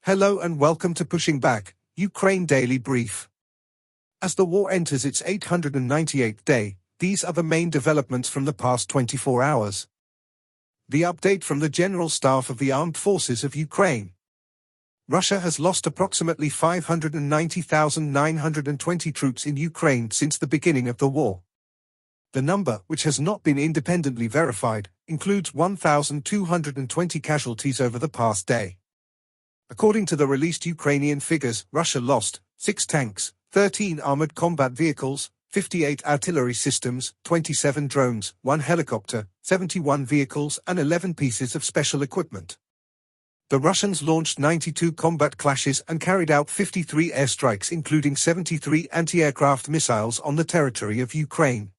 Hello and welcome to Pushing Back, Ukraine Daily Brief. As the war enters its 898th day, these are the main developments from the past 24 hours. The update from the General Staff of the Armed Forces of Ukraine. Russia has lost approximately 590,920 troops in Ukraine since the beginning of the war. The number, which has not been independently verified, includes 1,220 casualties over the past day. According to the released Ukrainian figures, Russia lost 6 tanks, 13 armored combat vehicles, 58 artillery systems, 27 drones, 1 helicopter, 71 vehicles and 11 pieces of special equipment. The Russians launched 92 combat clashes and carried out 53 airstrikes, including 73 anti-aircraft missiles on the territory of Ukraine.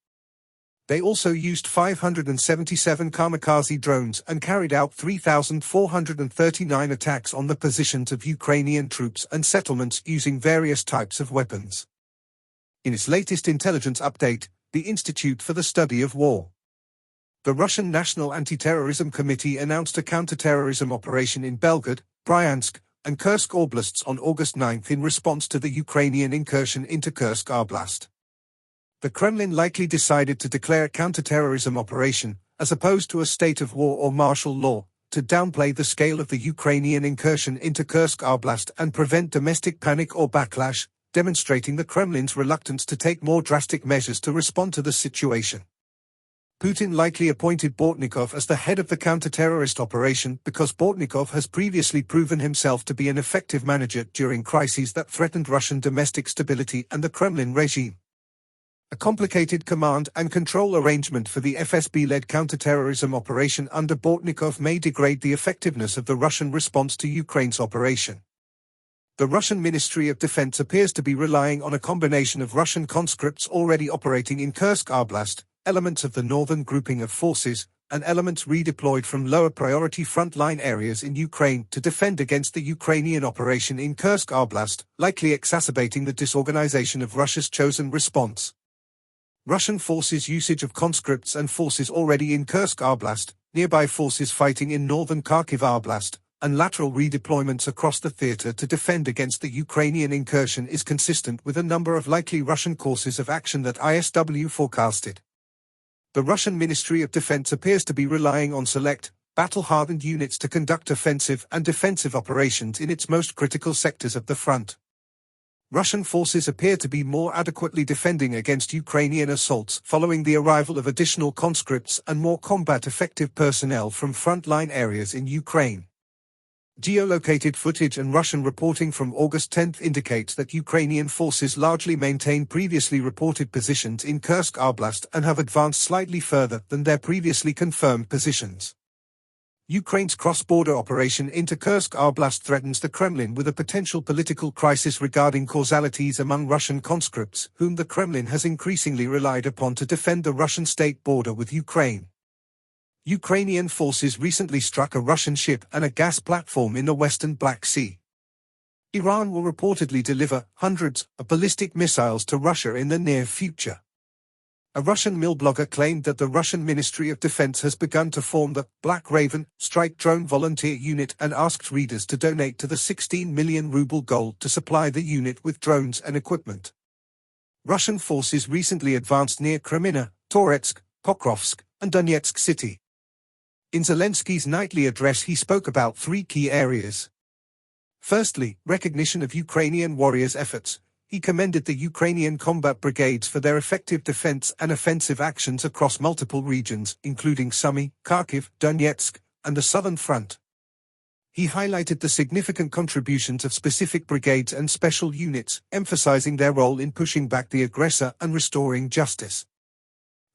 They also used 577 kamikaze drones and carried out 3,439 attacks on the positions of Ukrainian troops and settlements using various types of weapons. In its latest intelligence update, the Institute for the Study of War, the Russian National Anti-Terrorism Committee announced a counter-terrorism operation in Belgorod, Bryansk, and Kursk oblasts on August 9 in response to the Ukrainian incursion into Kursk Oblast. The Kremlin likely decided to declare a counter-terrorism operation, as opposed to a state of war or martial law, to downplay the scale of the Ukrainian incursion into Kursk Oblast and prevent domestic panic or backlash, demonstrating the Kremlin's reluctance to take more drastic measures to respond to the situation. Putin likely appointed Bortnikov as the head of the counter-terrorist operation because Bortnikov has previously proven himself to be an effective manager during crises that threatened Russian domestic stability and the Kremlin regime. A complicated command and control arrangement for the FSB-led counter-terrorism operation under Bortnikov may degrade the effectiveness of the Russian response to Ukraine's operation. The Russian Ministry of Defense appears to be relying on a combination of Russian conscripts already operating in Kursk Oblast, elements of the northern grouping of forces, and elements redeployed from lower-priority frontline areas in Ukraine to defend against the Ukrainian operation in Kursk Oblast, likely exacerbating the disorganization of Russia's chosen response. Russian forces' usage of conscripts and forces already in Kursk Oblast, nearby forces fighting in northern Kharkiv Oblast, and lateral redeployments across the theater to defend against the Ukrainian incursion is consistent with a number of likely Russian courses of action that ISW forecasted. The Russian Ministry of Defense appears to be relying on select, battle-hardened units to conduct offensive and defensive operations in its most critical sectors of the front. Russian forces appear to be more adequately defending against Ukrainian assaults following the arrival of additional conscripts and more combat-effective personnel from frontline areas in Ukraine. Geolocated footage and Russian reporting from August 10 indicates that Ukrainian forces largely maintain previously reported positions in Kursk Oblast and have advanced slightly further than their previously confirmed positions. Ukraine's cross-border operation into Kursk Oblast threatens the Kremlin with a potential political crisis regarding causalities among Russian conscripts, whom the Kremlin has increasingly relied upon to defend the Russian state border with Ukraine. Ukrainian forces recently struck a Russian ship and a gas platform in the western Black Sea. Iran will reportedly deliver hundreds of ballistic missiles to Russia in the near future. A Russian mill blogger claimed that the Russian Ministry of Defense has begun to form the Black Raven strike drone volunteer unit and asked readers to donate to the 16 million ruble goal to supply the unit with drones and equipment. Russian forces recently advanced near Kreminna, Toretsk, Pokrovsk, and Donetsk city. In Zelensky's nightly address he spoke about 3 key areas. Firstly, recognition of Ukrainian warriors' efforts. He commended the Ukrainian combat brigades for their effective defense and offensive actions across multiple regions, including Sumy, Kharkiv, Donetsk, and the Southern Front. He highlighted the significant contributions of specific brigades and special units, emphasizing their role in pushing back the aggressor and restoring justice.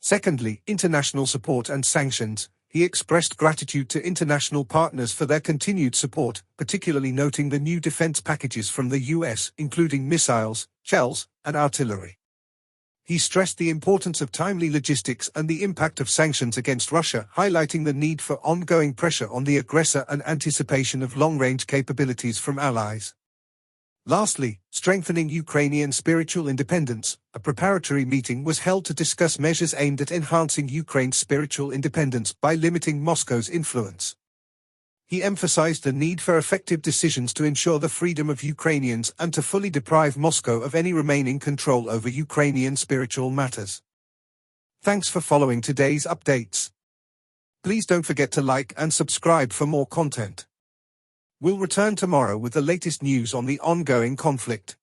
Secondly, international support and sanctions. He expressed gratitude to international partners for their continued support, particularly noting the new defense packages from the US, including missiles, shells, and artillery. He stressed the importance of timely logistics and the impact of sanctions against Russia, highlighting the need for ongoing pressure on the aggressor and anticipation of long-range capabilities from allies. Lastly, strengthening Ukrainian spiritual independence. A preparatory meeting was held to discuss measures aimed at enhancing Ukraine's spiritual independence by limiting Moscow's influence. He emphasized the need for effective decisions to ensure the freedom of Ukrainians and to fully deprive Moscow of any remaining control over Ukrainian spiritual matters. Thanks for following today's updates. Please don't forget to like and subscribe for more content. We'll return tomorrow with the latest news on the ongoing conflict.